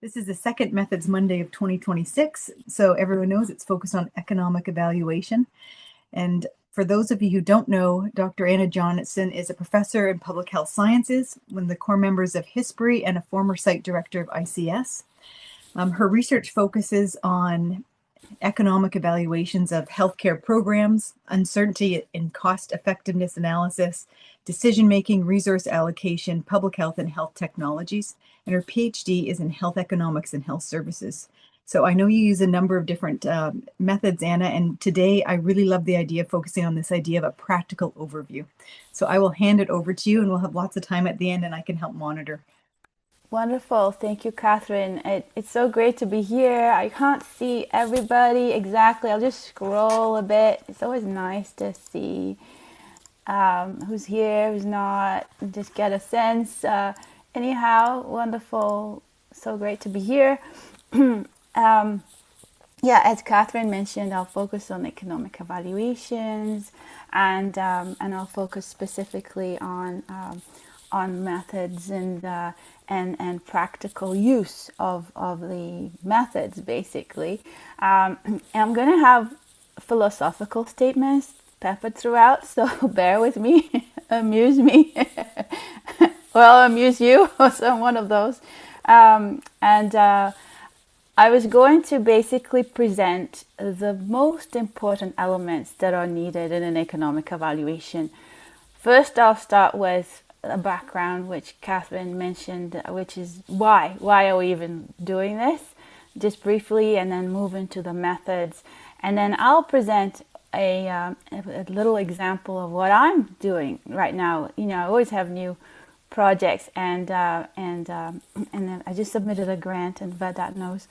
This is the second Methods Monday of 2026, so everyone knows it's focused on economic evaluation. And for those of you who don't know, Dr. Anna Johnson is a professor in public health sciences, one of the core members of HISPRI, and a former site director of ICS. Her research focuses on economic evaluations of healthcare programs, uncertainty in cost effectiveness analysis, decision making, resource allocation, public health, and health technologies. And her PhD is in health economics and health services. So I know you use a number of different methods, Anna, and today I really love the idea of focusing on this idea of a practical overview. So I will hand it over to you, and we'll have lots of time at the end, and I can help monitor. Wonderful. Thank you, Catherine. It's so great to be here. I can't see everybody exactly. I'll just scroll a bit. It's always nice to see who's here, who's not, just get a sense. Anyhow, wonderful. So great to be here. Yeah, as Catherine mentioned, I'll focus on economic evaluations, and I'll focus specifically on methods and practical use of the methods, basically. I'm going to have philosophical statements peppered throughout, so bear with me, amuse me, or I'll amuse you, or some one of those. I was going to basically present the most important elements that are needed in an economic evaluation. First, I'll start with a background, which Catherine mentioned, which is why are we even doing this, just briefly, and then move into the methods. And then I'll present a little example of what I'm doing right now. You know, I always have new projects, and then I just submitted a grant, and Vedat knows.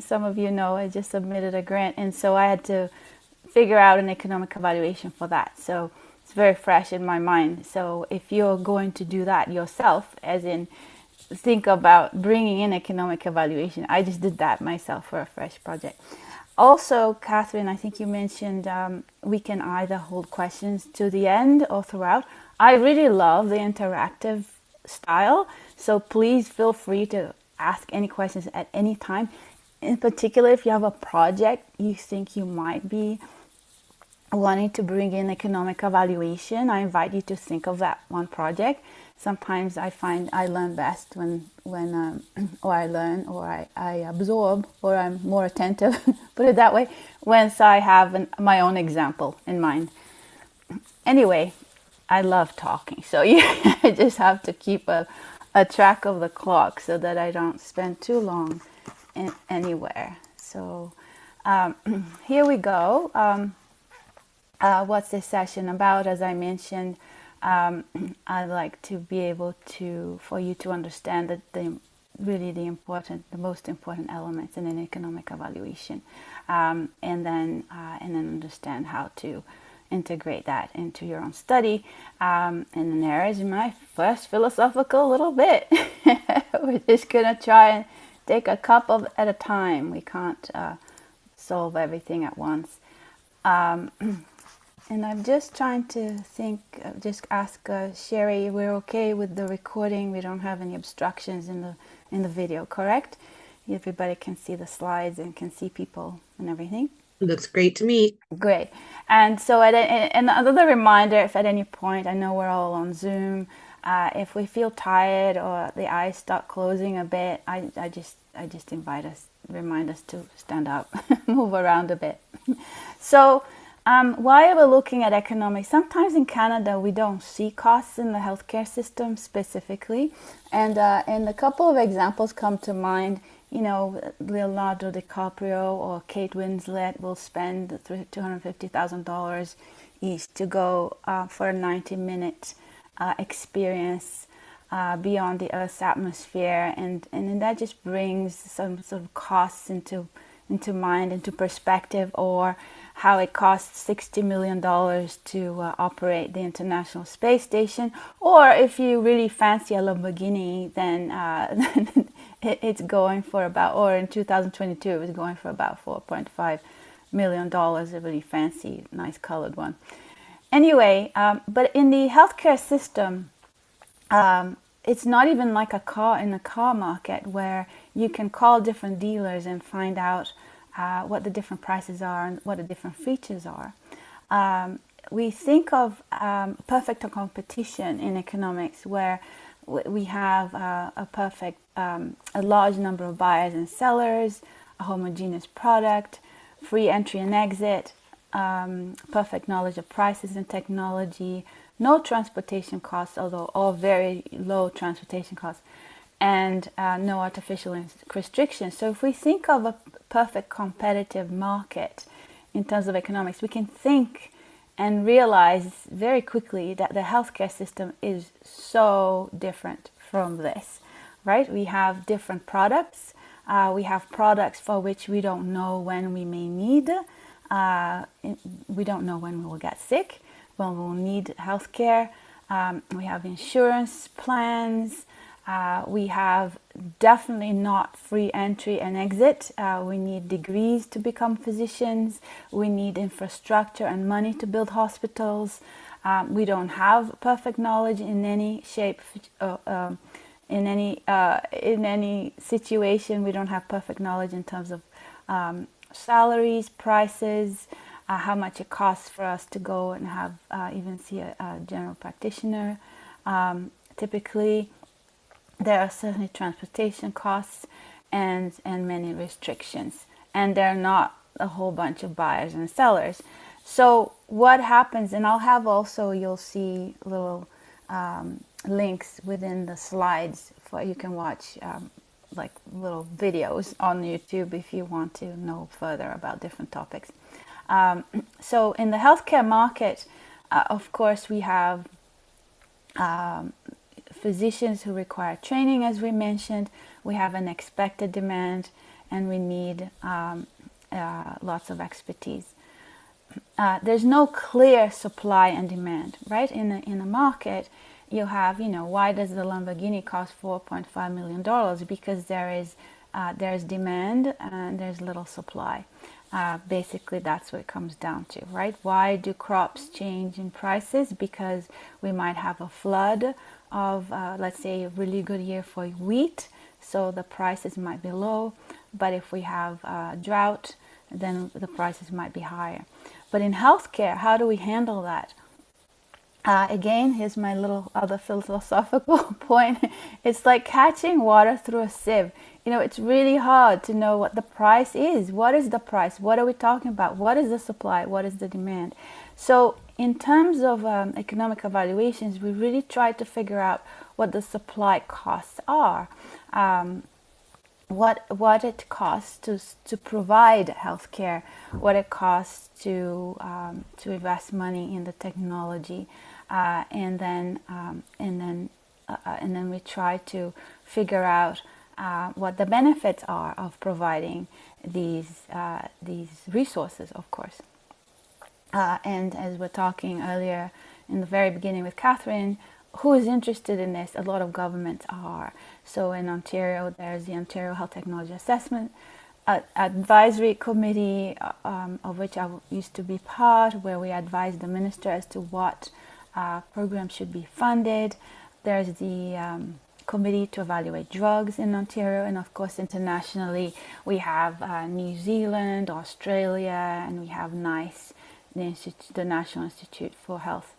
Some of you know I just submitted a grant, and so I had to figure out an economic evaluation for that. So it's very fresh in my mind. So if you're going to do that yourself, as in think about bringing in economic evaluation, I just did that myself for a fresh project. Also, Catherine, I think you mentioned we can either hold questions to the end or throughout. I really love the interactive style, so please feel free to ask any questions at any time. In particular, if you have a project you think you might be wanting to bring in economic evaluation, I invite you to think of that one project. Sometimes I find I learn best when or I learn, or I absorb, or I'm more attentive, put it that way, once I have my own example in mind. Anyway, I love talking, so I just have to keep a track of the clock so that I don't spend too long anywhere. So here we go. What's this session about? As I mentioned, I'd like to be able for you to understand that the most important elements in an economic evaluation, and then understand how to integrate that into your own study. And then there is my first philosophical little bit. We're just gonna try and take a couple at a time. We can't solve everything at once. And I'm just trying to think, just ask Sherry, we're okay with the recording? We don't have any obstructions in the video, correct? Everybody can see the slides and can see people and everything? Looks great to me. Great. And so and another reminder, if at any point, I know we're all on Zoom, if we feel tired or the eyes start closing a bit, I just remind us to stand up, move around a bit. So why are we looking at economics? Sometimes in Canada we don't see costs in the healthcare system specifically, and a couple of examples come to mind. You know, Leonardo DiCaprio or Kate Winslet will spend $250,000 each to go for a 90-minute experience beyond the Earth's atmosphere, and then that just brings some sort of costs into mind, into perspective, or how it costs $60 million to operate the International Space Station. Or if you really fancy a Lamborghini, then it's going for about, or in 2022 it was going for about $4.5 million, a really fancy, nice colored one. Anyway, but in the healthcare system, it's not even like a car in a car market where you can call different dealers and find out what the different prices are and what the different features are. We think of perfect competition in economics where we have a large number of buyers and sellers, a homogeneous product, free entry and exit, perfect knowledge of prices and technology, no transportation costs, although all very low transportation costs, and no artificial restrictions. So if we think of a perfect competitive market in terms of economics, we can think and realize very quickly that the healthcare system is so different from this, right? We have different products. We have products for which we don't know when we may need. We don't know when we will get sick, when we will need healthcare. We have insurance plans. We have definitely not free entry and exit. We need degrees to become physicians. We need infrastructure and money to build hospitals. We don't have perfect knowledge in any shape, in any situation. We don't have perfect knowledge in terms of salaries, prices, how much it costs for us to go and have even see a general practitioner. Typically, there are certainly transportation costs and many restrictions, and there are not a whole bunch of buyers and sellers. So what happens, and I'll have also, you'll see little links within the slides for you can watch like little videos on YouTube if you want to know further about different topics. So in the healthcare market, of course, we have physicians who require training, as we mentioned. We have an expected demand, and we need lots of expertise. There's no clear supply and demand, right? In a market, you have, why does the Lamborghini cost $4.5 million? Because there's demand and there's little supply. Basically, that's what it comes down to, right? Why do crops change in prices? Because we might have a flood of, let's say, a really good year for wheat, so the prices might be low. But if we have drought, then the prices might be higher. But in healthcare, how do we handle that? Again, here's my little other philosophical point. It's like catching water through a sieve. It's really hard to know what the price is. What is the price? What are we talking about? What is the supply? What is the demand? So in terms of economic evaluations, we really try to figure out what the supply costs are. What it costs to provide healthcare, what it costs to invest money in the technology, and then we try to figure out what the benefits are of providing these resources, of course. And as we're talking earlier in the very beginning with Catherine, who is interested in this? A lot of governments are. So in Ontario, there's the Ontario Health Technology Assessment Advisory Committee, of which I used to be part, where we advise the minister as to what programs should be funded. There's the committee to evaluate drugs in Ontario, and of course internationally we have New Zealand, Australia, and we have NICE, the National Institute for Health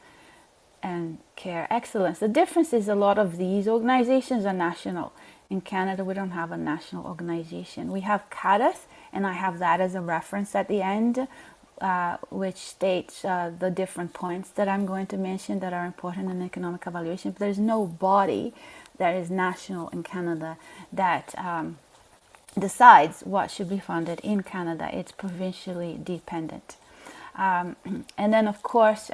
and Care Excellence. The difference is a lot of these organizations are national. In Canada, we don't have a national organization. We have CADAS, and I have that as a reference at the end, which states the different points that I'm going to mention that are important in economic evaluation. But there's no body that is national in Canada that decides what should be funded in Canada. It's provincially dependent. And then, of course,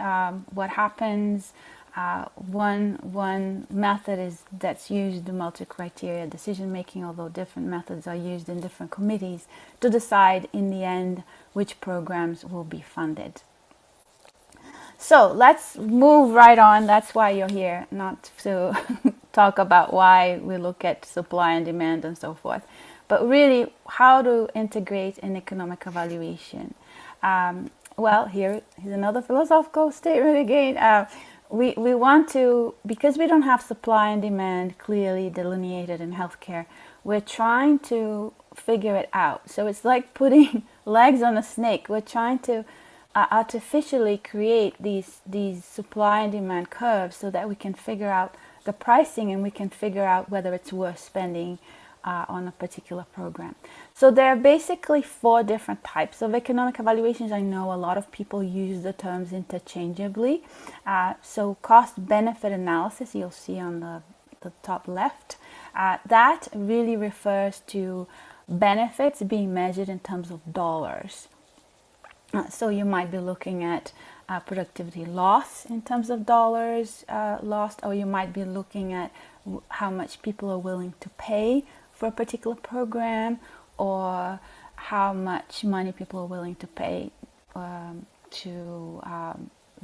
what happens, one method is that's used, the multi-criteria decision making, although different methods are used in different committees to decide in the end which programs will be funded. So let's move right on. That's why you're here, not to talk about why we look at supply and demand and so forth, but really how to integrate an economic evaluation. Well, here's another philosophical statement again. we want to, because we don't have supply and demand clearly delineated in healthcare, we're trying to figure it out. So it's like putting legs on a snake. We're trying to artificially create these supply and demand curves so that we can figure out the pricing, and we can figure out whether it's worth spending on a particular program. So there are basically 4 different types of economic evaluations. I know a lot of people use the terms interchangeably. So cost benefit analysis, you'll see on the top left, that really refers to benefits being measured in terms of dollars. So you might be looking at productivity loss in terms of dollars lost, or you might be looking at how much people are willing to pay for a particular program, or how much money people are willing to pay to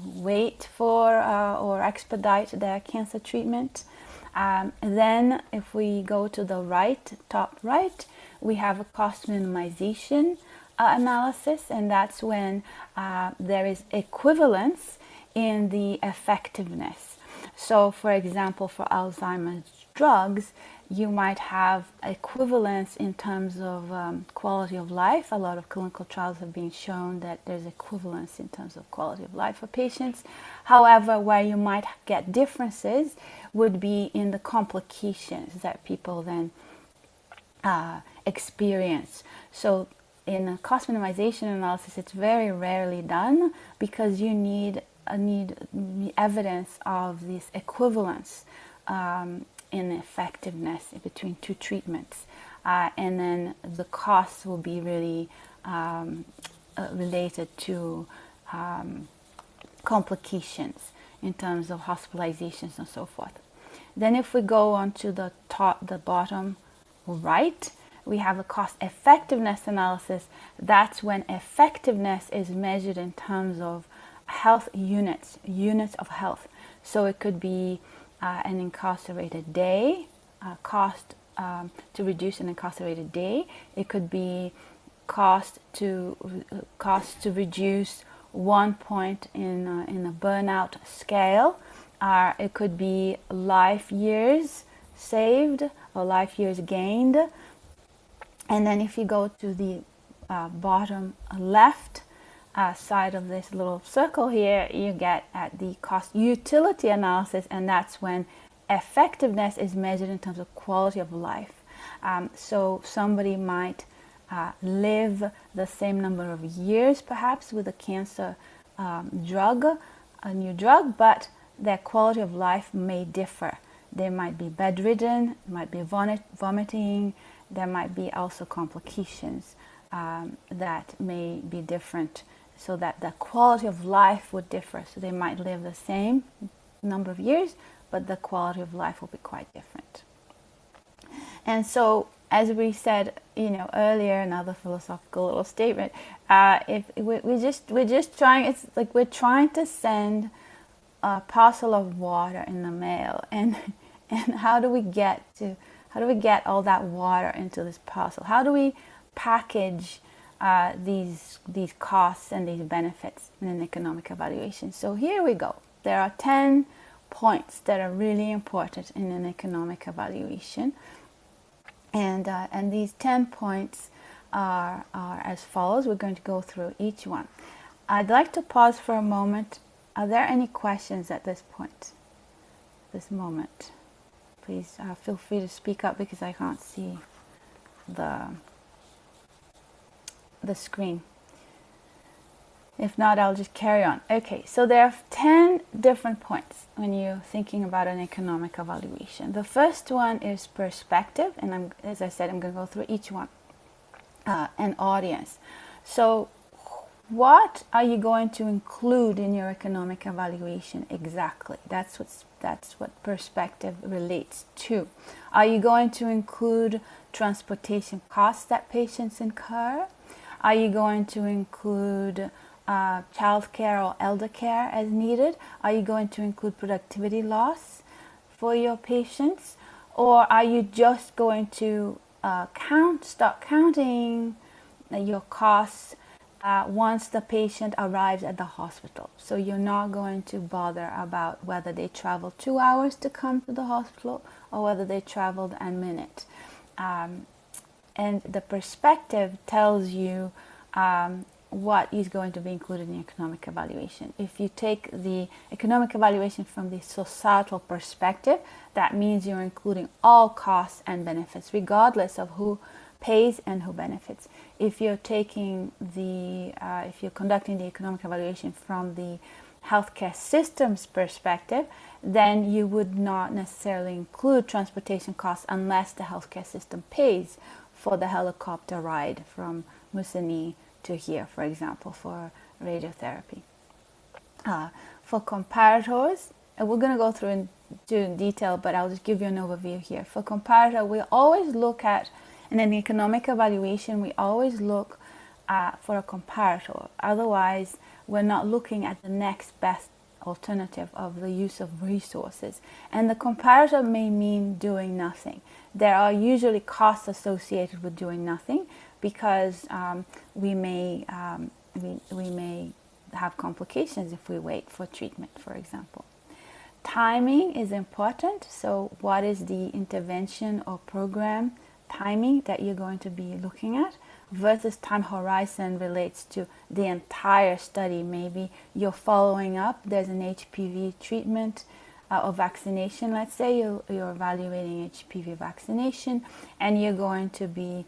wait for or expedite their cancer treatment. Then if we go to the right, top right, we have a cost minimization analysis, and that's when there is equivalence in the effectiveness. So for example, for Alzheimer's drugs, you might have equivalence in terms of quality of life. A lot of clinical trials have been shown that there's equivalence in terms of quality of life for patients. However, where you might get differences would be in the complications that people then experience. So in a cost minimization analysis, it's very rarely done because you need evidence of this equivalence in effectiveness between 2 treatments, and then the costs will be really related to complications in terms of hospitalizations and so forth. Then if we go on to the bottom right, we have a cost effectiveness analysis. That's when effectiveness is measured in terms of health units of health. So it could be an incarcerated day, cost to reduce an incarcerated day. It could be cost to reduce 1 point in a burnout scale. It could be life years saved or life years gained. And then if you go to the bottom left side of this little circle here, you get at the cost utility analysis, and that's when effectiveness is measured in terms of quality of life. So somebody might live the same number of years perhaps with a cancer drug, a new drug, but their quality of life may differ. They might be bedridden, might be vomiting. There might be also complications that may be different, so that the quality of life would differ. So they might live the same number of years, but the quality of life will be quite different. And so, as we said, earlier, another philosophical little statement. If we're just trying, it's like we're trying to send a parcel of water in the mail, and how do we get all that water into this parcel? How do we package these costs and these benefits in an economic evaluation? So here we go. There are 10 points that are really important in an economic evaluation, and these 10 points are as follows. We're going to go through each one. I'd like to pause for a moment. Are there any questions at this point, this moment? Please feel free to speak up because I can't see the screen. If not, I'll just carry on. Okay, so there are 10 different points when you're thinking about an economic evaluation. The first one is perspective, and as I said, I'm going to go through each one. An audience. So what are you going to include in your economic evaluation exactly? That's what perspective relates to. Are you going to include transportation costs that patients incur? Are you going to include child care or elder care as needed? Are you going to include productivity loss for your patients? Or are you just going to start counting your costs once the patient arrives at the hospital. So you're not going to bother about whether they traveled 2 hours to come to the hospital or whether they traveled a minute. And the perspective tells you what is going to be included in the economic evaluation. If you take the economic evaluation from the societal perspective, that means you're including all costs and benefits, regardless of who pays and who benefits. If you're taking if you're conducting the economic evaluation from the healthcare system's perspective, then you would not necessarily include transportation costs unless the healthcare system pays for the helicopter ride from Mussolini to here, for example, for radiotherapy. For comparators, and we're going to go through in detail, but I'll just give you an overview here. For comparator, we always look at, in an economic evaluation, we always look for a comparator. Otherwise, we're not looking at the next best alternative of the use of resources. And the comparator may mean doing nothing. There are usually costs associated with doing nothing because we may have complications if we wait for treatment, for example. Timing is important. So what is the intervention or program timing that you're going to be looking at versus time horizon relates to the entire study. Maybe you're following up, there's an HPV treatment or vaccination, let's say you're evaluating HPV vaccination, and you're going to be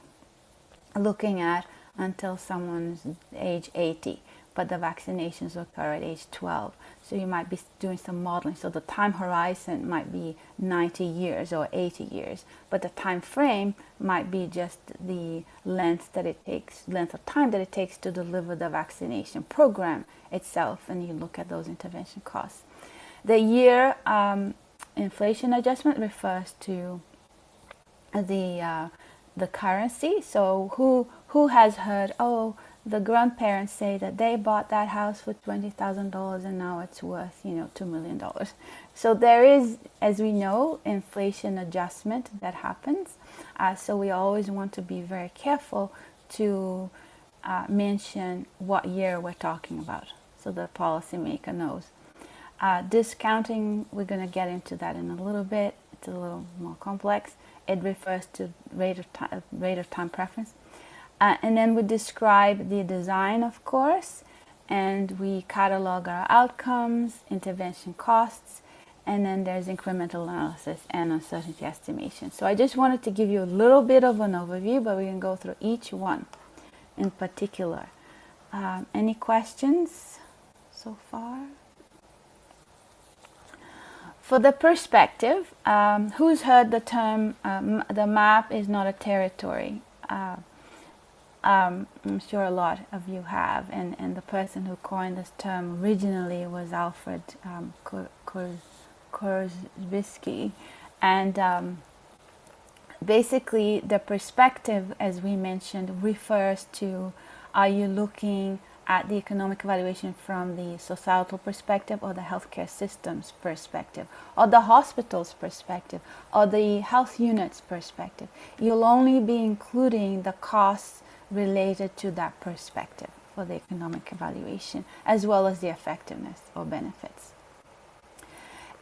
looking at until someone's age 80, but the vaccinations occur at age 12. So you might be doing some modeling. So the time horizon might be 90 years or 80 years, but the time frame might be just the length of time that it takes to deliver the vaccination program itself, and you look at those intervention costs. The year inflation adjustment refers to the currency. So who has heard, oh, the grandparents say that they bought that house for $20,000 and now it's worth, $2 million. So there is, as we know, inflation adjustment that happens. So we always want to be very careful to mention what year we're talking about, so the policymaker knows. Discounting, we're going to get into that in a little bit. It's a little more complex. It refers to rate of time preference. And then we describe the design, of course, and we catalog our outcomes, intervention costs, and then there's incremental analysis and uncertainty estimation. So I just wanted to give you a little bit of an overview, but we can go through each one in particular. Any questions so far? For the perspective, who's heard the term, the map is not a territory? I'm sure a lot of you have, and the person who coined this term originally was Alfred Korzybski, and basically the perspective, as we mentioned, refers to, are you looking at the economic evaluation from the societal perspective or the healthcare system's perspective or the hospital's perspective or the health unit's perspective? You'll only be including the costs related to that perspective for the economic evaluation, as well as the effectiveness or benefits.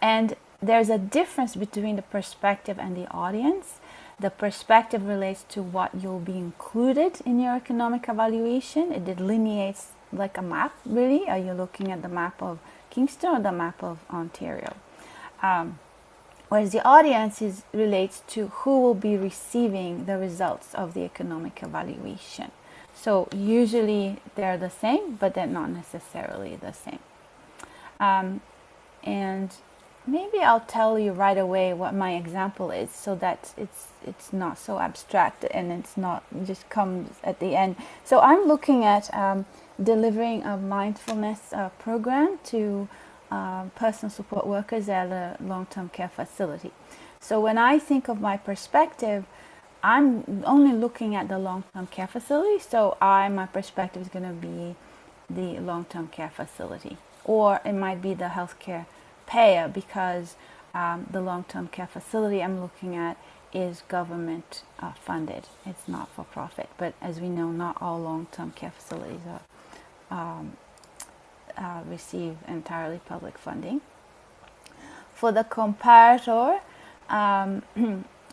And there's a difference between the perspective and the audience. The perspective relates to what you'll be included in your economic evaluation. It delineates like a map, really. Are you looking at the map of Kingston or the map of Ontario? Whereas the audience relates to who will be receiving the results of the economic evaluation. So usually they're the same, but they're not necessarily the same. And maybe I'll tell you right away what my example is, so that it's not so abstract and it's not just comes at the end. So I'm looking at delivering a mindfulness program to personal support workers at a long-term care facility. So when I think of my perspective, I'm only looking at the long-term care facility. So my perspective is going to be the long-term care facility, or it might be the healthcare payer, because the long-term care facility I'm looking at is government funded. It's not for profit, but as we know, not all long-term care facilities receive entirely public funding. For the comparator,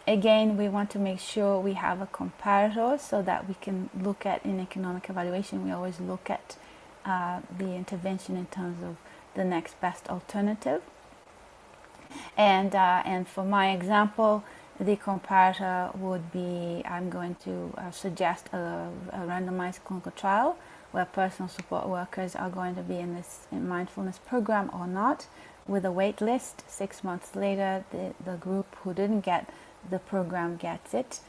again, we want to make sure we have a comparator so that we can look at, in economic evaluation, we always look at the intervention in terms of the next best alternative. And for my example, the comparator would be, I'm going to suggest a randomized clinical trial where personal support workers are going to be in this mindfulness program or not, with a wait list. 6 months later, the group who didn't get the program gets it.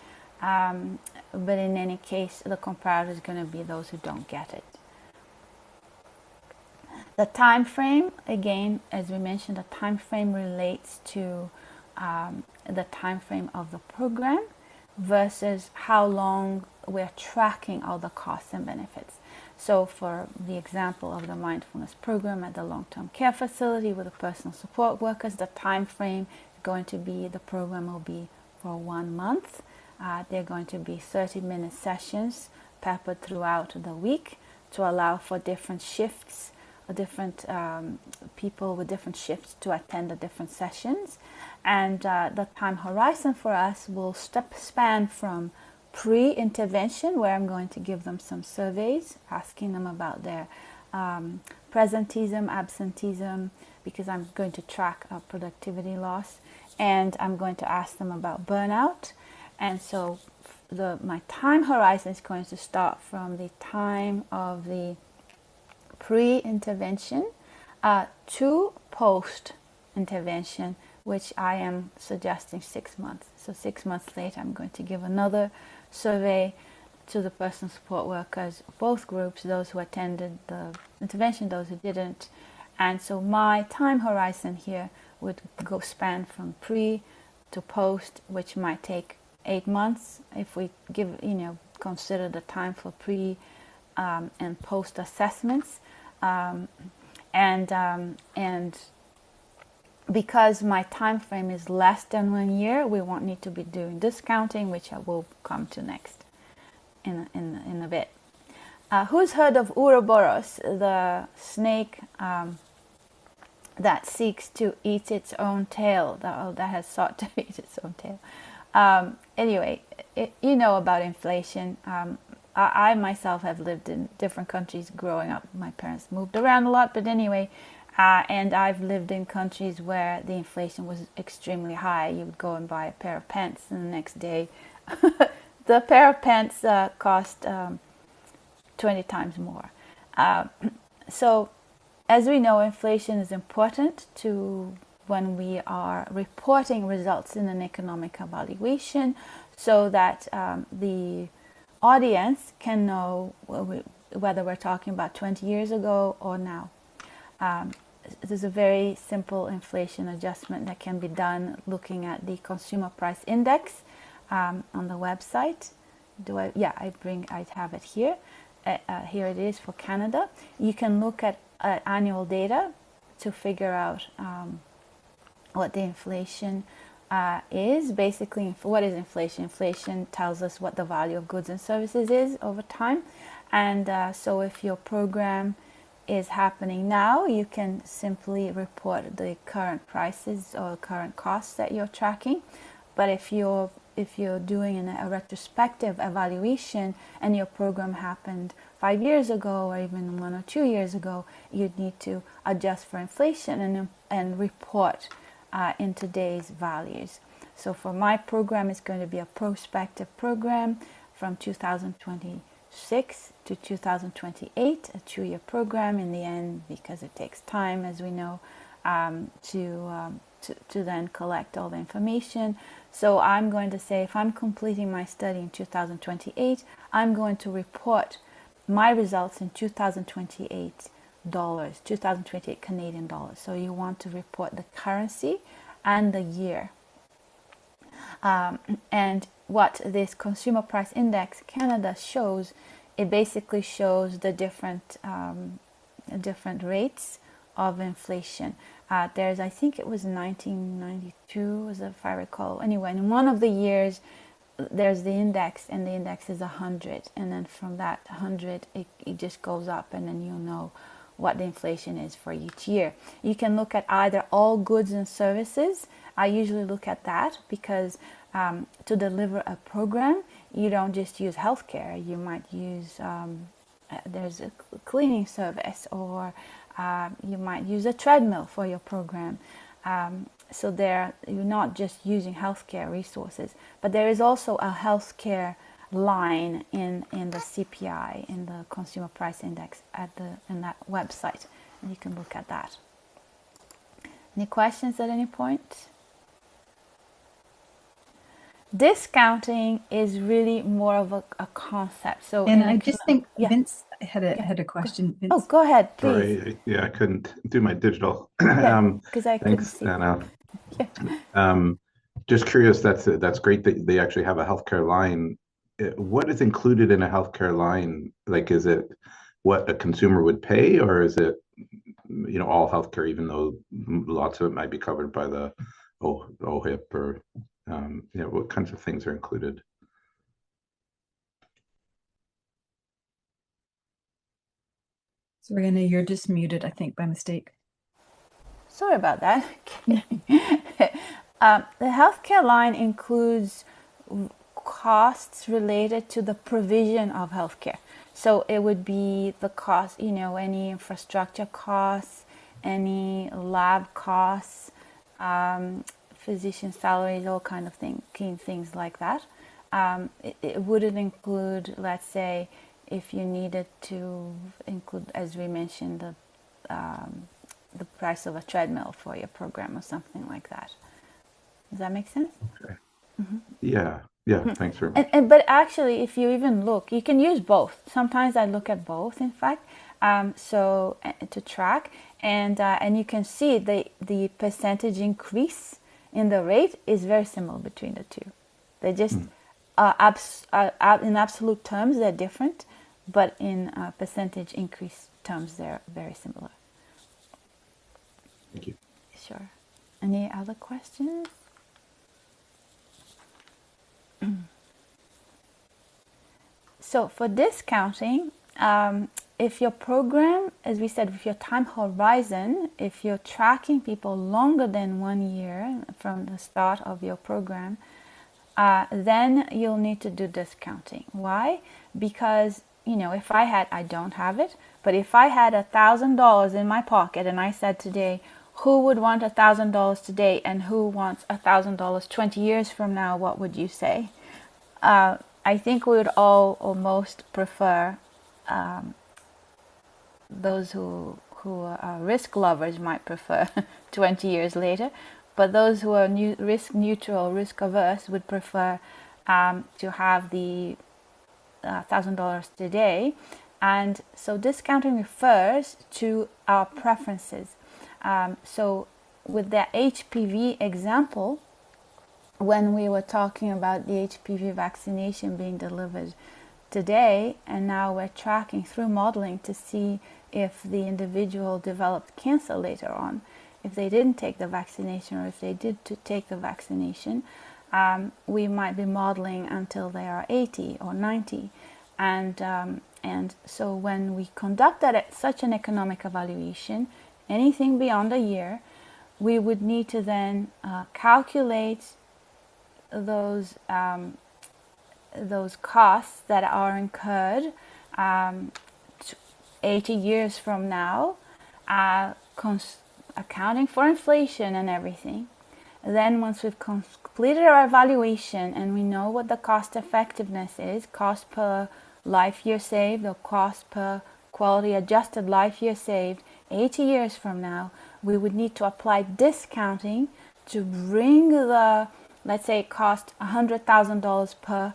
But in any case, the comparator is going to be those who don't get it. The time frame, again, as we mentioned, the time frame relates to the time frame of the program versus how long we're tracking all the costs and benefits. So for the example of the mindfulness program at the long-term care facility with the personal support workers, the time frame is going to be, the program will be for 1 month. They're going to be 30-minute sessions peppered throughout the week to allow for different shifts, different people with different shifts to attend the different sessions. And the time horizon for us will span from pre-intervention, where I'm going to give them some surveys, asking them about their presenteeism, absenteeism, because I'm going to track productivity loss, and I'm going to ask them about burnout. And so my time horizon is going to start from the time of the pre-intervention to post-intervention, which I am suggesting 6 months. So 6 months later, I'm going to give another survey to the personal support workers, both groups, those who attended the intervention, those who didn't. And so my time horizon here would go span from pre to post, which might take 8 months if we consider the time for pre and post assessments. And because my time frame is less than 1 year, we won't need to be doing discounting, which I will come to next in a bit. Who's heard of Ouroboros, the snake that seeks to eat its own tail, that has sought to eat its own tail? Anyway, you know about inflation. I myself have lived in different countries growing up. My parents moved around a lot, but anyway, and I've lived in countries where the inflation was extremely high. You would go and buy a pair of pants, and the next day, the pair of pants cost 20 times more. So, as we know, inflation is important to when we are reporting results in an economic evaluation, so that the audience can know whether we're talking about 20 years ago or now. There's a very simple inflation adjustment that can be done looking at the consumer price index on the website. I have it here. Here it is for Canada. You can look at annual data to figure out what the inflation is. Basically, what is inflation? Inflation tells us what the value of goods and services is over time. And so if your program is happening now, you can simply report the current prices or current costs that you're tracking. But if you're doing a retrospective evaluation and your program happened 5 years ago or even 1 or 2 years ago, you'd need to adjust for inflation and report in today's values. So for my program, it's going to be a prospective program from 2026 to 2028, a 2-year program in the end, because it takes time, as we know, to then collect all the information. So I'm going to say, if I'm completing my study in 2028, I'm going to report my results in 2028 dollars, 2028 Canadian dollars. So you want to report the currency and the year. And what this Consumer Price Index Canada shows, it basically shows the different rates of inflation. I think it was 1992, if I recall. Anyway, in one of the years, there's the index, and the index is 100, and then from that 100 it just goes up, and then you'll know what the inflation is for each year. You can look at either all goods and services. I usually look at that because to deliver a program, you don't just use healthcare. You might use there's a cleaning service, or you might use a treadmill for your program. So there, you're not just using healthcare resources, but there is also a healthcare line in the CPI, in the Consumer Price Index in that website, and you can look at that. Any questions at any point? Discounting is really more of a concept. So, and I just think yeah, Vince had yeah. a question. Oh, Vince. go ahead, please. Sorry, yeah, I couldn't do my digital. Yeah, because I couldn't Thanks, see. Anna. Yeah. Just curious, that's great that they actually have a healthcare line. What is included in a healthcare line? Like, is it what a consumer would pay, or is it, all healthcare, even though lots of it might be covered by the OHIP, or what kinds of things are included? Sorry, Anna, you're just muted, I think, by mistake. Sorry about that. The healthcare line includes costs related to the provision of healthcare. So it would be the cost, any infrastructure costs, any lab costs, physician salaries, all kind of things like that. It wouldn't include, let's say, if you needed to include, as we mentioned, the price of a treadmill for your program or something like that. Does that make sense? Okay. Mm-hmm. Yeah. Thanks very much. But actually, if you even look, you can use both. Sometimes I look at both, in fact, so to track, and you can see the percentage increase in the rate is very similar between the two. They just in absolute terms they're different, but in percentage increase terms they're very similar. Thank you. Sure. Any other questions? So for discounting, if your program, as we said, with your time horizon, if you're tracking people longer than 1 year from the start of your program, then you'll need to do discounting. Why? Because, if I don't have it, but if I had $1,000 in my pocket and I said today, who would want $1,000 today and who wants $1,000 20 years from now, what would you say? I think we would all almost prefer those who are risk lovers might prefer 20 years later, but those who are risk neutral, risk averse would prefer to have the $1,000 today. And so discounting refers to our preferences. So with the HPV example, when we were talking about the HPV vaccination being delivered today, and now we're tracking through modeling to see if the individual developed cancer later on, if they didn't take the vaccination, or if they did take the vaccination, we might be modeling until they are 80 or 90. And so when we conduct such an economic evaluation, anything beyond a year, we would need to then calculate those costs that are incurred 80 years from now, accounting for inflation and everything. Then once we've completed our evaluation and we know what the cost effectiveness is, cost per life year saved or cost per quality adjusted life year saved, 80 years from now, we would need to apply discounting to bring the, let's say it cost $100,000 per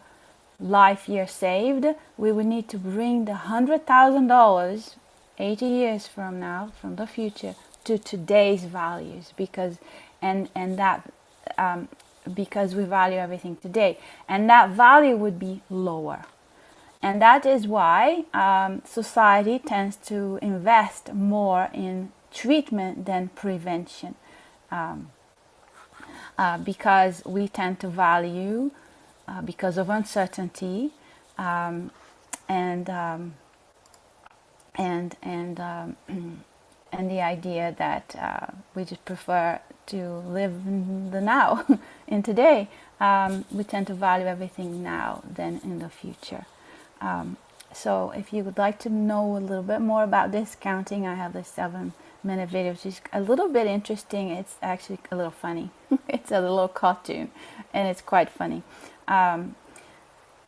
life year saved, we would need to bring the $100,000 80 years from now, from the future, to today's values, because because we value everything today, and that value would be lower. And that is why society tends to invest more in treatment than prevention, because we tend to value because of uncertainty, and and and um, and the idea that we just prefer to live in the now, in today. We tend to value everything now than in the future. So if you would like to know a little bit more about discounting, I have this 7-minute video, which is a little bit interesting. It's actually a little funny. It's a little cartoon, and it's quite funny.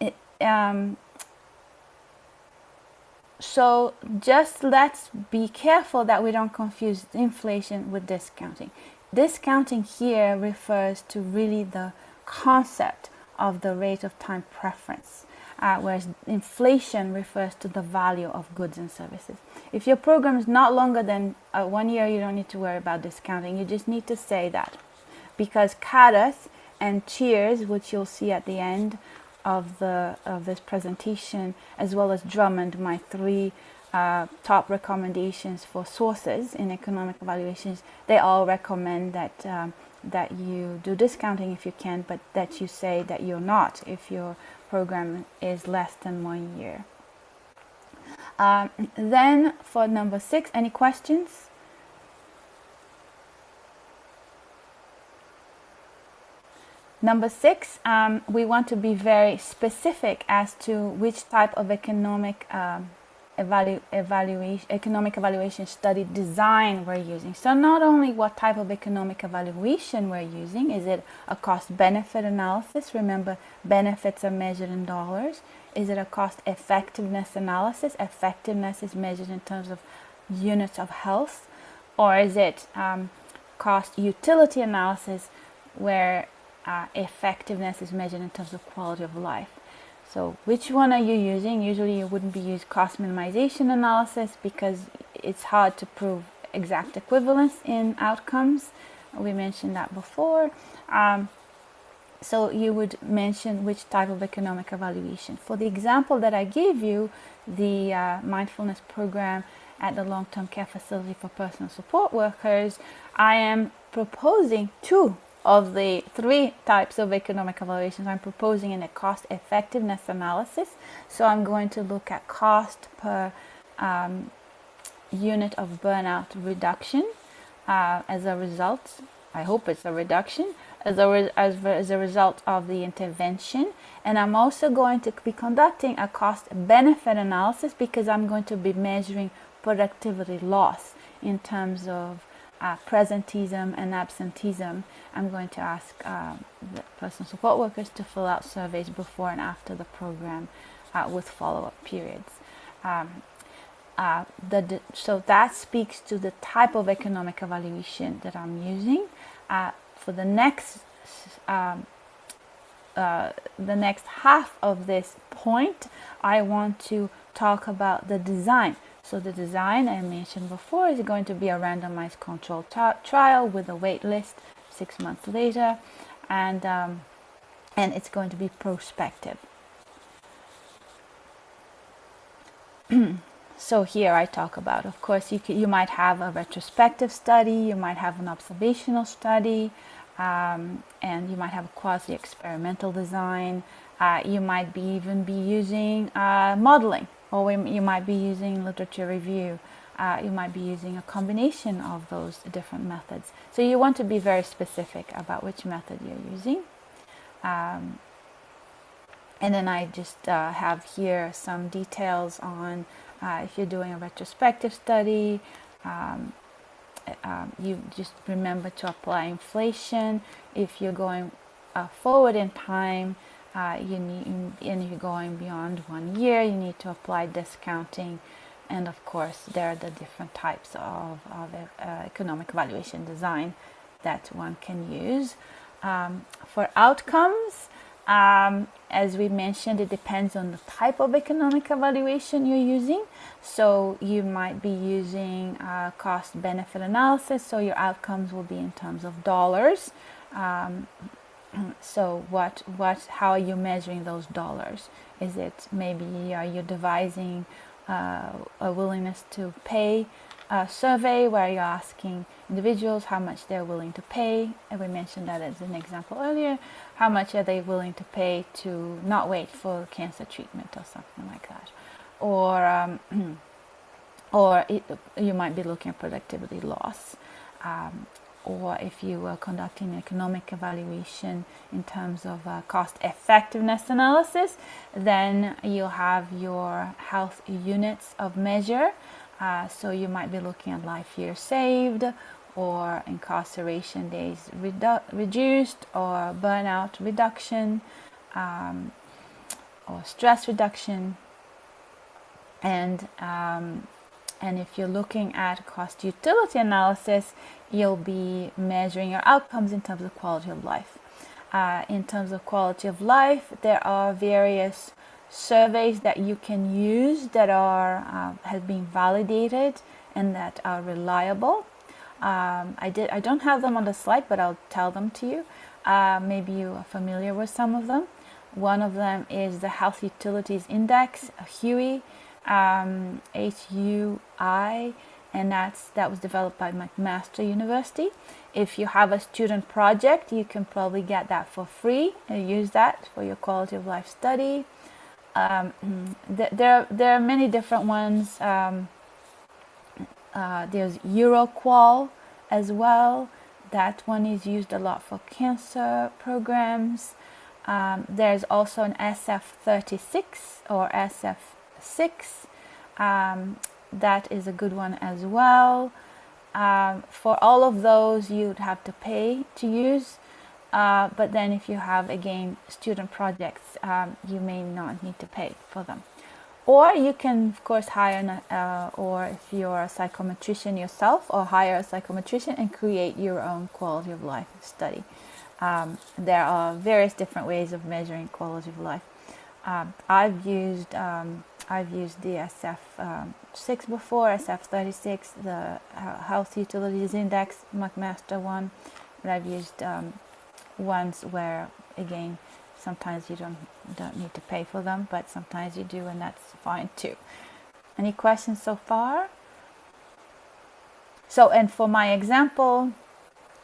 It, So just let's be careful that we don't confuse inflation with discounting. Discounting here refers to really the concept of the rate of time preference, whereas inflation refers to the value of goods and services. If your program is not longer than 1 year, you don't need to worry about discounting. You just need to say that, because Caddis and Cheers, which you'll see at the end of this presentation, as well as Drummond, my 3 top recommendations for sources in economic evaluations, they all recommend that you do discounting if you can, but that you say that you're not if your program is less than 1 year. Then for number 6, any questions? Number 6, we want to be very specific as to which type of economic evaluation study design we're using. So not only what type of economic evaluation we're using, is it a cost-benefit analysis? Remember, benefits are measured in dollars. Is it a cost-effectiveness analysis? Effectiveness is measured in terms of units of health. Or is it cost-utility analysis, where effectiveness is measured in terms of quality of life? So which one are you using? Usually you wouldn't be using cost minimization analysis, because it's hard to prove exact equivalence in outcomes. We mentioned that before. So you would mention which type of economic evaluation. For the example that I gave you, the mindfulness program at the long-term care facility for personal support workers, I am proposing 2 of the 3 types of economic evaluations. I'm proposing in a cost effectiveness analysis. So I'm going to look at cost per unit of burnout reduction as a result. I hope it's a reduction as a result of the intervention. And I'm also going to be conducting a cost benefit analysis, because I'm going to be measuring productivity loss in terms of presenteeism and absenteeism. I'm going to ask the personal support workers to fill out surveys before and after the program with follow-up periods. So that speaks to the type of economic evaluation that I'm using. For the next half of this point, I want to talk about the design. So the design I mentioned before is going to be a randomized controlled trial with a wait list 6 months later, and it's going to be prospective. So here I talk about, of course, you might have a retrospective study, you might have an observational study, and you might have a quasi-experimental design. You might even be using modeling, or you might be using literature review. You might be using a combination of those different methods. So you want to be very specific about which method you're using. And then I just have here some details on if you're doing a retrospective study, you just remember to apply inflation. If you're going forward in time, and you're going beyond 1 year, you need to apply discounting. And of course, there are the different types of economic evaluation design that one can use. For outcomes, as we mentioned, it depends on the type of economic evaluation you're using. So you might be using cost-benefit analysis, so your outcomes will be in terms of dollars. So how are you measuring those dollars? Is it maybe you're devising a willingness to pay survey where you're asking individuals how much they're willing to pay, and we mentioned that as an example earlier. How much are they willing to pay to not wait for cancer treatment or something like that, or you might be looking at productivity loss, or if you were conducting economic evaluation in terms of cost effectiveness analysis, then you'll have your health units of measure. So you might be looking at life years saved, or incarceration days reduced, or burnout reduction, or stress reduction. And if you're looking at cost utility analysis, you'll be measuring your outcomes in terms of quality of life. In terms of quality of life, there are various surveys that you can use that are have been validated and that are reliable. I don't have them on the slide, but I'll tell them to you. Maybe you are familiar with some of them. One of them is the Health Utilities Index, HUI, HUI, and that was developed by McMaster University. If you have a student project, you can probably get that for free and use that for your quality of life study. There are many different ones. There's EuroQual as well. That one is used a lot for cancer programs. There's also an SF36 or SF6. That is a good one as well. For all of those, you'd have to pay to use. But then if you have, again, student projects, you may not need to pay for them. Or you can, of course, hire, or if you're a psychometrician yourself, or hire a psychometrician and create your own quality of life study. There are various different ways of measuring quality of life. I've used the SF6 before, SF36, the Health Utilities Index, McMaster one, but I've used ones where, again, sometimes you don't need to pay for them, but sometimes you do, and that's fine too. Any questions so far? So, and for my example,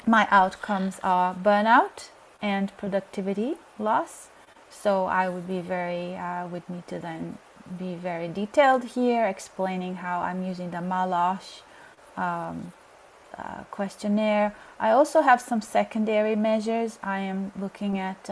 my outcomes are burnout and productivity loss. So I would be would need to then be very detailed here, explaining how I'm using the Malash questionnaire. I also have some secondary measures. I am looking at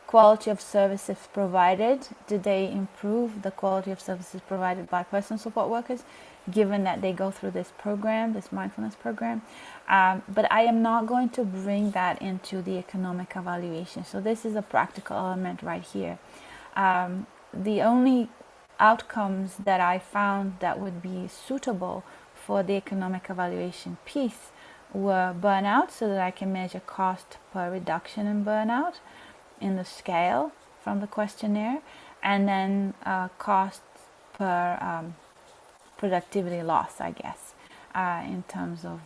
quality of services provided. Did they improve the quality of services provided by personal support workers, given that they go through this program, this mindfulness program? But I am not going to bring that into the economic evaluation. So this is a practical element right here. The only outcomes that I found that would be suitable for the economic evaluation piece were burnout, so that I can measure cost per reduction in burnout in the scale from the questionnaire, and then cost per productivity loss, I guess, in terms of,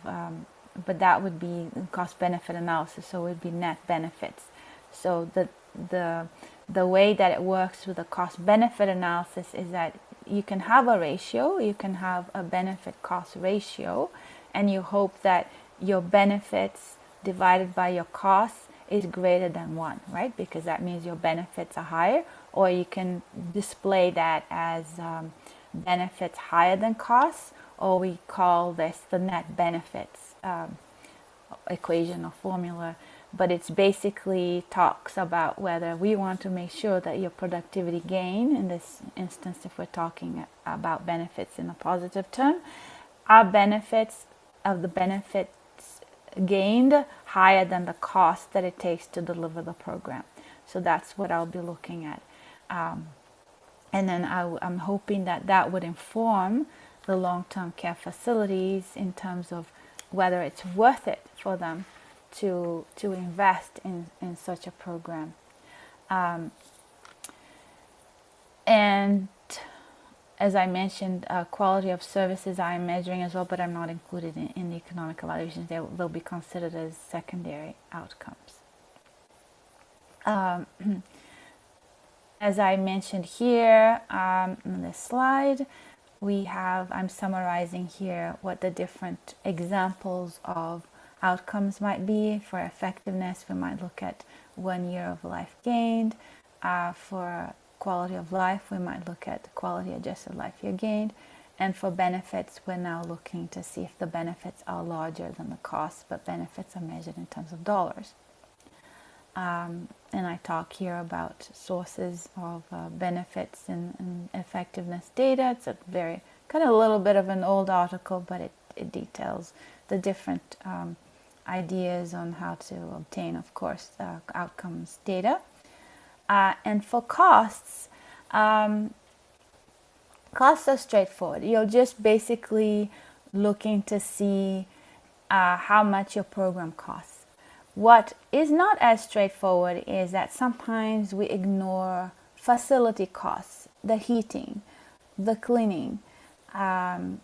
but that would be cost benefit analysis, so it would be net benefits. So the way that it works with the cost benefit analysis is that you can have a ratio, you can have a benefit cost ratio, and you hope that your benefits divided by your costs is greater than 1, right? Because that means your benefits are higher. Or you can display that as benefits higher than costs, or we call this the net benefits equation or formula. But it's basically talks about whether we want to make sure that your productivity gain, in this instance if we're talking about benefits in a positive term, are benefits of the benefits gained higher than the cost that it takes to deliver the program. So that's what I'll be looking at. And then I'm hoping that that would inform the long-term care facilities in terms of whether it's worth it for them to invest in such a program. And as I mentioned, quality of services I'm measuring as well, but I'm not included in the economic evaluations. They'll be considered as secondary outcomes. As I mentioned here on this slide, I'm summarizing here what the different examples of outcomes might be. For effectiveness, we might look at 1 year of life gained. For quality of life, we might look at quality adjusted life year gained. And for benefits, we're now looking to see if the benefits are larger than the costs, but benefits are measured in terms of dollars. And I talk here about sources of benefits and effectiveness data. It's a very kind of a little bit of an old article, but it details the different ideas on how to obtain, of course, outcomes data. And for costs, costs are straightforward. You're just basically looking to see how much your program costs. What is not as straightforward is that sometimes we ignore facility costs, the heating, the cleaning, so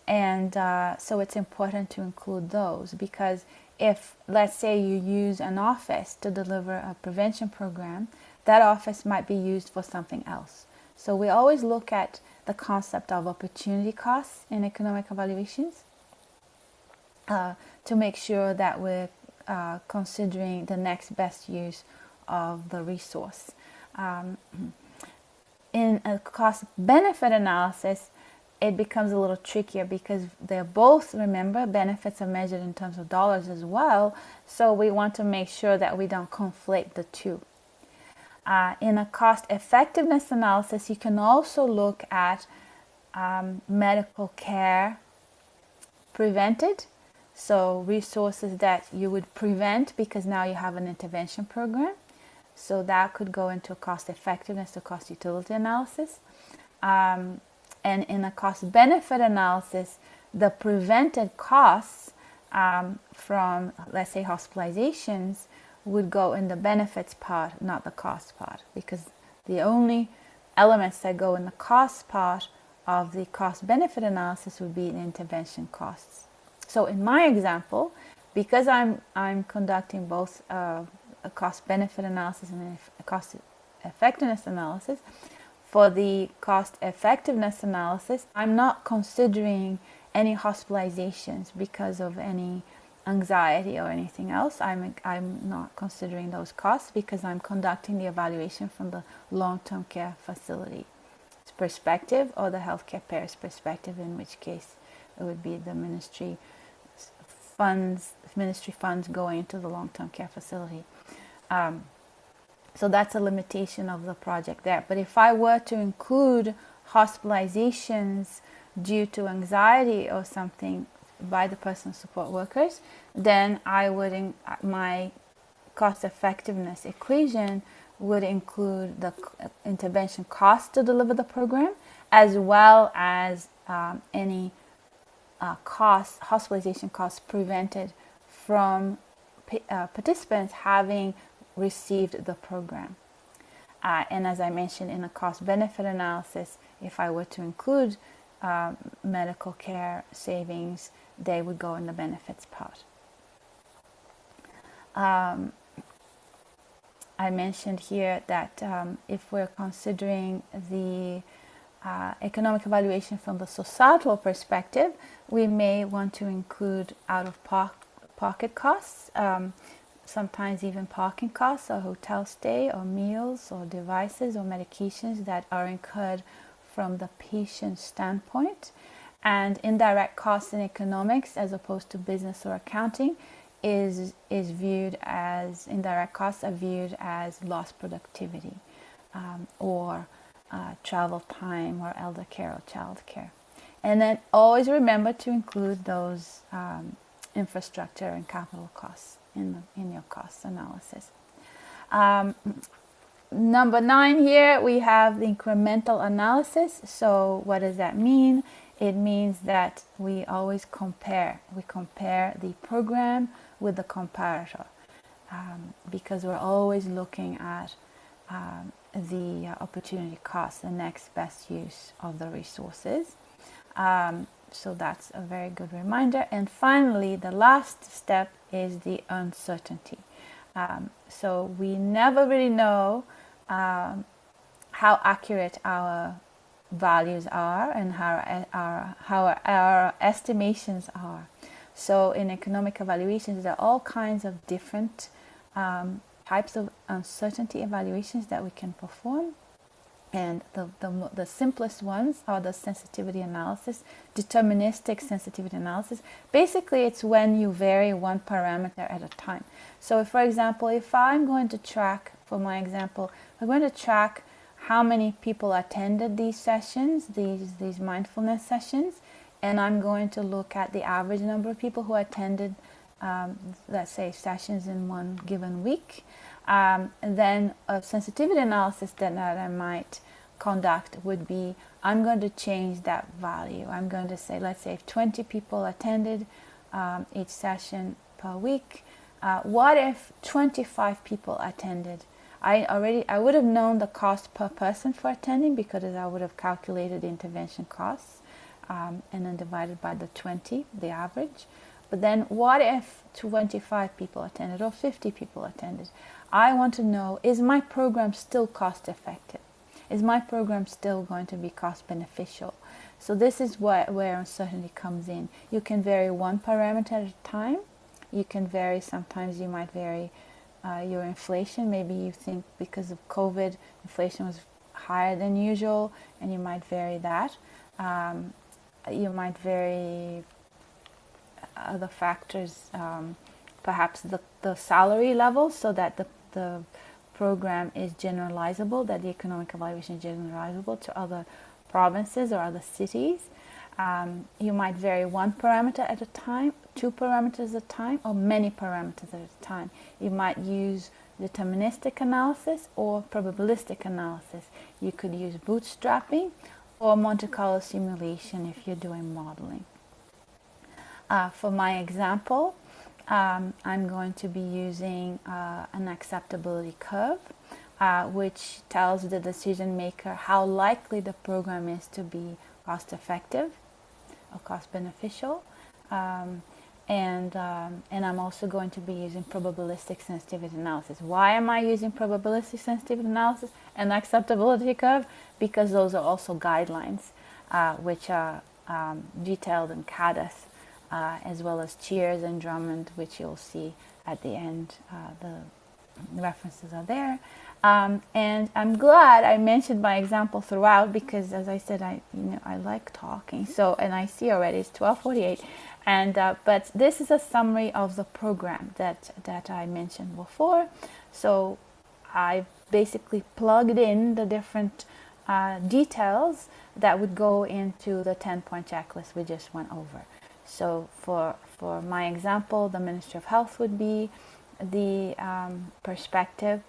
it's important to include those, because if, let's say, you use an office to deliver a prevention program, that office might be used for something else. So we always look at the concept of opportunity costs in economic evaluations to make sure that we're considering the next best use of the resource. In a cost-benefit analysis, it becomes a little trickier because they're both, remember, benefits are measured in terms of dollars as well, so we want to make sure that we don't conflate the two. In a cost-effectiveness analysis, you can also look at medical care prevented. So resources that you would prevent because now you have an intervention program. So that could go into a cost effectiveness or cost utility analysis. And in a cost benefit analysis, the prevented costs from, let's say, hospitalizations would go in the benefits part, not the cost part, because the only elements that go in the cost part of the cost benefit analysis would be the intervention costs. So in my example, because I'm conducting both a cost-benefit analysis and a cost-effectiveness analysis, for the cost-effectiveness analysis, I'm not considering any hospitalizations because of any anxiety or anything else. I'm not considering those costs because I'm conducting the evaluation from the long-term care facility perspective or the healthcare payer's perspective, in which case it would be the ministry funds going into the long-term care facility. So that's a limitation of the project there. But if I were to include hospitalizations due to anxiety or something by the personal support workers, then my cost effectiveness equation would include the intervention cost to deliver the program, as well as any hospitalization costs prevented from participants having received the program. And as I mentioned, in a cost-benefit analysis, if I were to include medical care savings, they would go in the benefits part. I mentioned here that if we're considering the economic evaluation from the societal perspective, we may want to include out-of-pocket costs, sometimes even parking costs or hotel stay or meals or devices or medications that are incurred from the patient's standpoint. And indirect costs in economics, as opposed to business or accounting, is viewed as, indirect costs are viewed as lost productivity or travel time or elder care or child care. And then always remember to include those infrastructure and capital costs in your cost analysis. Number 9 here, we have the incremental analysis. So what does that mean? It means that we always compare. We compare the program with the comparator because we're always looking at the opportunity cost, the next best use of the resources. So that's a very good reminder. And finally, the last step is the uncertainty. So we never really know how accurate our values are and how our estimations are. So in economic evaluations, there are all kinds of different types of uncertainty evaluations that we can perform. And the simplest ones are the sensitivity analysis, deterministic sensitivity analysis. Basically, it's when you vary one parameter at a time. So, for example, if I'm going to track, for my example, I'm going to track how many people attended these sessions, these mindfulness sessions, and I'm going to look at the average number of people who attended, let's say, sessions in one given week. And then a sensitivity analysis that I might conduct would be, I'm going to change that value. I'm going to say, let's say if 20 people attended each session per week, what if 25 people attended? I would have known the cost per person for attending because I would have calculated the intervention costs and then divided by the 20, the average. But then what if 25 people attended or 50 people attended? I want to know, is my program still cost effective? Is my program still going to be cost beneficial? So this is where uncertainty comes in. You can vary one parameter at a time. You can vary, sometimes you might vary your inflation. Maybe you think because of COVID, inflation was higher than usual, and you might vary that. You might vary other factors, perhaps the salary level, so that the program is generalizable, that the economic evaluation is generalizable to other provinces or other cities. You might vary one parameter at a time, two parameters at a time, or many parameters at a time. You might use deterministic analysis or probabilistic analysis. You could use bootstrapping or Monte Carlo simulation if you're doing modeling. For my example, I'm going to be using an acceptability curve, which tells the decision maker how likely the program is to be cost effective or cost beneficial. And I'm also going to be using probabilistic sensitivity analysis. Why am I using probabilistic sensitivity analysis and acceptability curve? Because those are also guidelines, which are detailed in CADAS, as well as Cheers and Drummond, which you'll see at the end. The references are there. And I'm glad I mentioned my example throughout because, as I said, I like talking. So, and I see already it's 12:48, and but this is a summary of the program that I mentioned before. So, I basically plugged in the different details that would go into the 10-point checklist we just went over. So, for my example, the Ministry of Health would be the perspective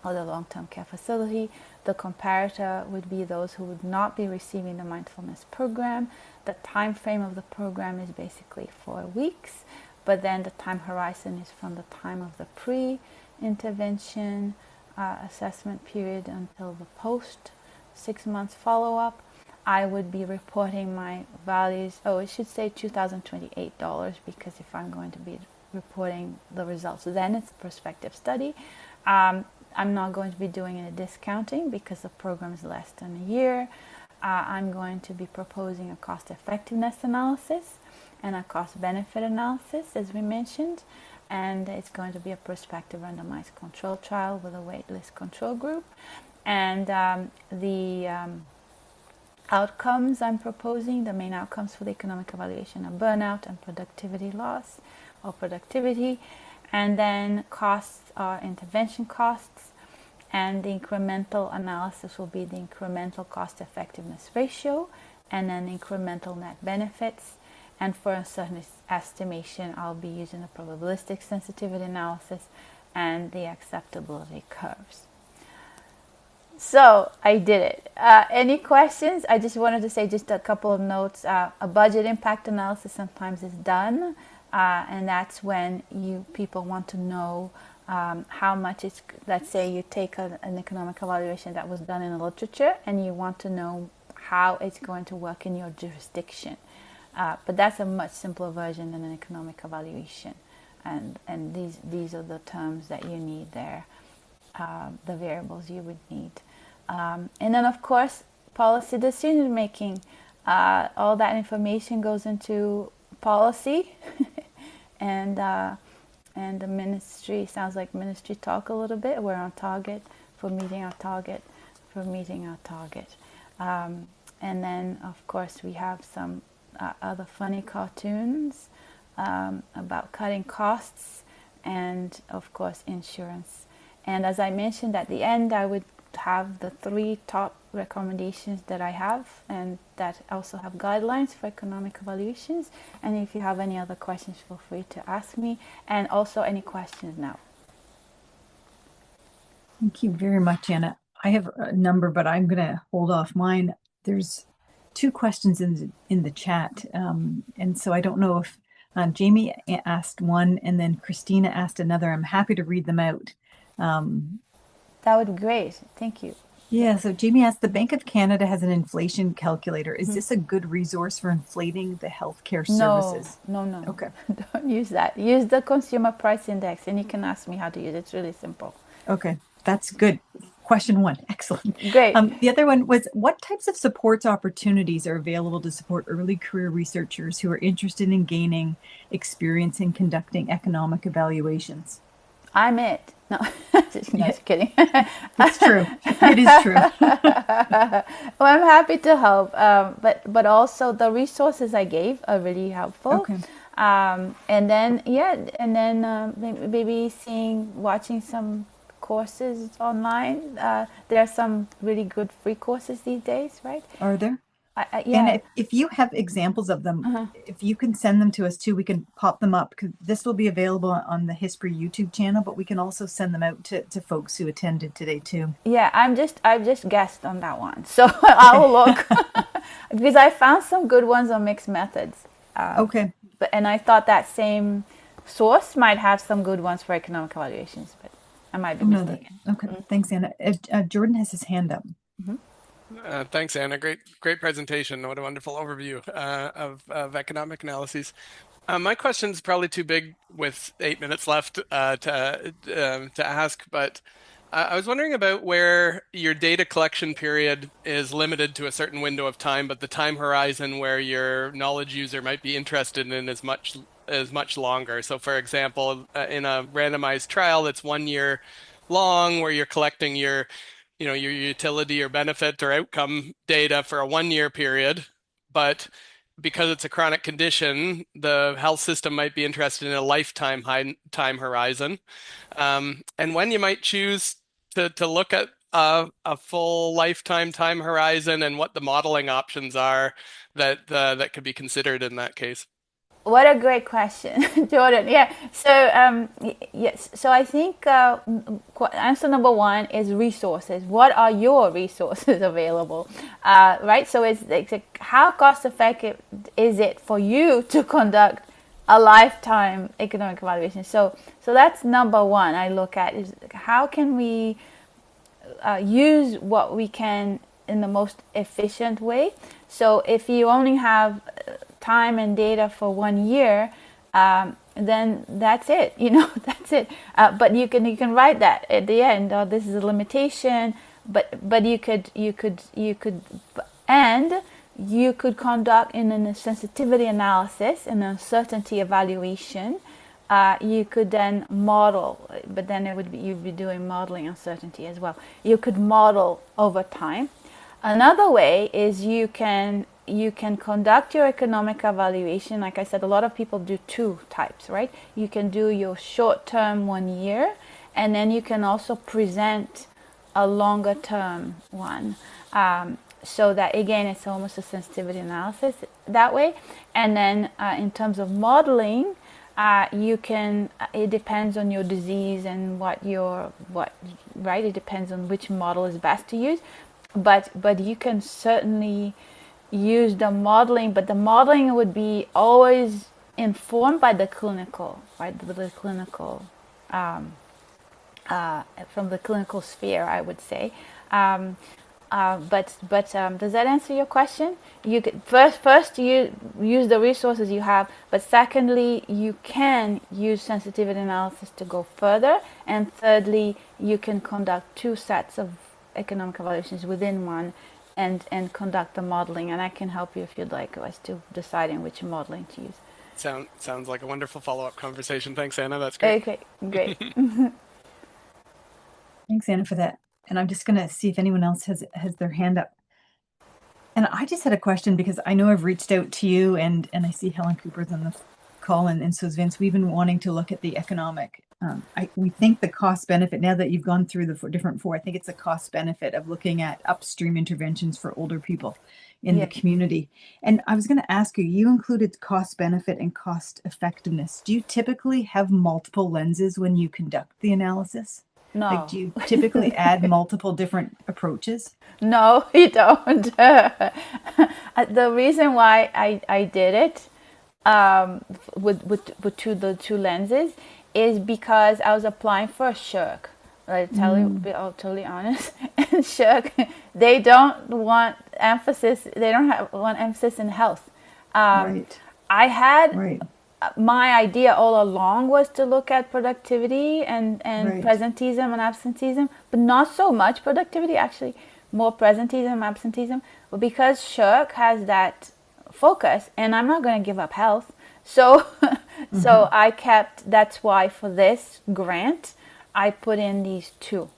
or the long-term care facility. The comparator would be those who would not be receiving the mindfulness program. The time frame of the program is basically 4 weeks, but then the time horizon is from the time of the pre-intervention assessment period until the post 6 months follow-up. I would be reporting my values. Oh, it should say $2,028 because if I'm going to be reporting the results, then it's a prospective study. I'm not going to be doing any discounting because the program is less than a year. I'm going to be proposing a cost effectiveness analysis and a cost benefit analysis, as we mentioned, and it's going to be a prospective randomized control trial with a waitlist control group. And the outcomes I'm proposing, the main outcomes for the economic evaluation are burnout and productivity loss or productivity. And then costs are intervention costs, and the incremental analysis will be the incremental cost effectiveness ratio and then incremental net benefits. And for a certain estimation, I'll be using the probabilistic sensitivity analysis and the acceptability curves. So I did it. Any questions? I just wanted to say just a couple of notes. A budget impact analysis sometimes is done, and that's when people want to know how much it's. Let's say you take an economic evaluation that was done in the literature, and you want to know how it's going to work in your jurisdiction. But that's a much simpler version than an economic evaluation, and these are the terms that you need there, the variables you would need. And then, of course, policy decision making. All that information goes into policy, and the ministry sounds like ministry talk a little bit. We're on target for meeting our target, and then of course we have some other funny cartoons about cutting costs, and of course insurance. And as I mentioned at the end, I would have the 3 top recommendations that I have, and that also have guidelines for economic evaluations. And if you have any other questions, feel free to ask me, and also any questions now. Thank you very much, Anna. I have a number, but I'm going to hold off mine. There's 2 questions in the chat, and so I don't know if Jamie asked one and then Christina asked another. I'm happy to read them out. That would be great. Thank you. Yeah, so Jamie asked, the Bank of Canada has an inflation calculator. Is this a good resource for inflating the healthcare services? No. Okay. Don't use that. Use the consumer price index, and you can ask me how to use it. It's really simple. Okay, that's good. Question 1, excellent. Great. The other one was, what types of supports opportunities are available to support early career researchers who are interested in gaining experience in conducting economic evaluations? I'm it. No, just kidding. It's true. It is true. Well, I'm happy to help, but also the resources I gave are really helpful. Okay. And then maybe watching some courses online. There are some really good free courses these days, right? Are there? Yeah. And if you have examples of them, if you can send them to us too, we can pop them up, because this will be available on the History YouTube channel, but we can also send them out to folks who attended today too. Yeah, I've just guessed on that one, so I'll look because I found some good ones on mixed methods. Okay. And I thought that same source might have some good ones for economic evaluations, but I might be mistaken. Okay, thanks, Anna. Jordan has his hand up. Thanks, Anna. Great presentation. What a wonderful overview of economic analyses. My question's probably too big with 8 minutes left to ask, but I was wondering about where your data collection period is limited to a certain window of time, but the time horizon where your knowledge user might be interested in is much longer. So, for example, in a randomized trial that's 1 year long, where you're collecting your utility or benefit or outcome data for a 1 year period, but because it's a chronic condition, the health system might be interested in a lifetime time horizon. And when you might choose to look at a full lifetime time horizon, and what the modeling options are that could be considered in that case. What a great question, Jordan. Yeah. So yes. So I think answer number 1 is resources. What are your resources available? Right. So it's how cost effective is it for you to conduct a lifetime economic evaluation? So that's number 1. I look at is how can we use what we can in the most efficient way. So if you only have time and data for 1 year, then that's it. That's it. But you can write that at the end. This is a limitation. But you could conduct in a sensitivity analysis and uncertainty evaluation. You could then model, but then you'd be doing modeling uncertainty as well. You could model over time. Another way is you can conduct your economic evaluation. Like I said, a lot of people do 2 types, right? You can do your short-term 1 year, and then you can also present a longer-term one. So that, again, it's almost a sensitivity analysis that way. And then in terms of modeling, it depends on your disease and right? It depends on which model is best to use. But you can certainly use the modeling, but the modeling would be always informed by the clinical, right? The clinical, from the clinical sphere, I would say. But does that answer your question? You could first you use the resources you have, but secondly, you can use sensitivity analysis to go further, and thirdly, you can conduct 2 sets of economic evaluations within one, and conduct the modeling. And I can help you if you'd like as to deciding which modeling to use. Sounds like a wonderful follow-up conversation. Thanks, Anna. That's great. Okay, great. Thanks, Anna, for that. And I'm just going to see if anyone else has their hand up. And I just had a question because I know I've reached out to you, and I see Helen Cooper's on the call, and so is Vince. We've been wanting to look at the economic. We think the cost benefit, now that you've gone through the different four, I think it's the cost benefit of looking at upstream interventions for older people in the community. And I was going to ask you, you included cost benefit and cost effectiveness. Do you typically have multiple lenses when you conduct the analysis? No. Like, do you typically add multiple different approaches? No, you don't. The reason why I did it with the two lenses is because I was applying for a SHIRK. I'll be totally honest. And SHIRK, they don't want emphasis. They don't want emphasis in health. Right. I had Right. my idea all along was to look at productivity and Right. presenteeism and absenteeism, but not so much productivity, actually more presenteeism, absenteeism. But because SHIRK has that focus, and I'm not going to give up health, so so I kept. That's why for this grant, I put in these two.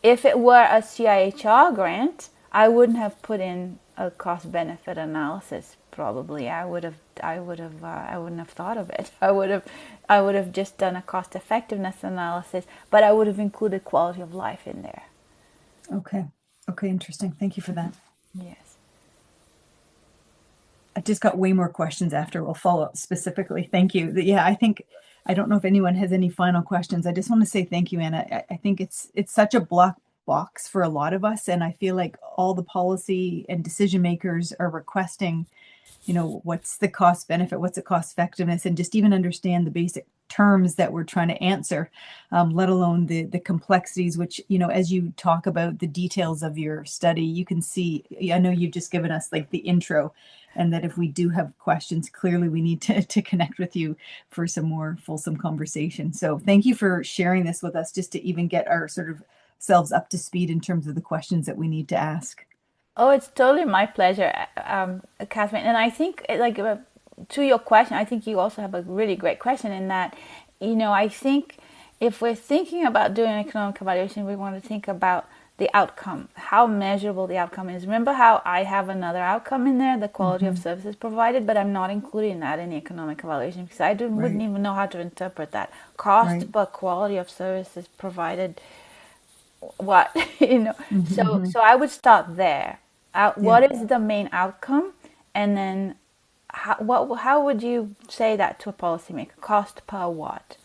If it were a CIHR grant, I wouldn't have put in a cost benefit analysis. Probably, I wouldn't have thought of it. I would have just done a cost effectiveness analysis, but I would have included quality of life in there. Okay, interesting. Thank you for that. Yes. I just got way more questions after. We'll follow up specifically. Thank you. Yeah, I don't know if anyone has any final questions. I just want to say thank you, Anna. I think it's such a black box for a lot of us, and I feel like all the policy and decision makers are requesting, what's the cost benefit, what's the cost effectiveness, and just even understand the basic terms that we're trying to answer, let alone the complexities, which, as you talk about the details of your study, you can see, I know you've just given us like the intro, and that if we do have questions, clearly we need to connect with you for some more fulsome conversation. So thank you for sharing this with us, just to even get our sort of selves up to speed in terms of the questions that we need to ask. Oh, it's totally my pleasure, Catherine. And I think, to your question, I think you also have a really great question in that, I think if we're thinking about doing economic evaluation, we want to think about the outcome, how measurable the outcome is. Remember how I have another outcome in there, the quality of services provided, but I'm not including that in the economic evaluation because I wouldn't even know how to interpret that. Cost per quality of services provided, what, So I would start there. What is the main outcome? And then how would you say that to a policymaker? Cost per what?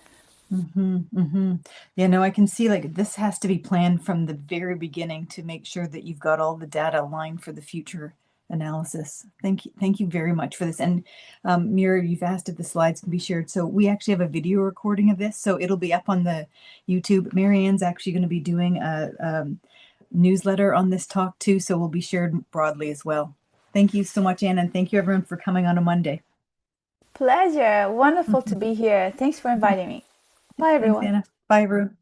Yeah, no, I can see like this has to be planned from the very beginning to make sure that you've got all the data aligned for the future analysis. Thank you very much for this. And Mira, you've asked if the slides can be shared. So we actually have a video recording of this, so it'll be up on the YouTube. Marianne's actually going to be doing a newsletter on this talk too, so will be shared broadly as well. Thank you so much, Anna, and thank you everyone for coming on a Monday. Pleasure. Wonderful to be here. Thanks for inviting me. Bye, everyone. Thanks, Anna. Bye, everyone.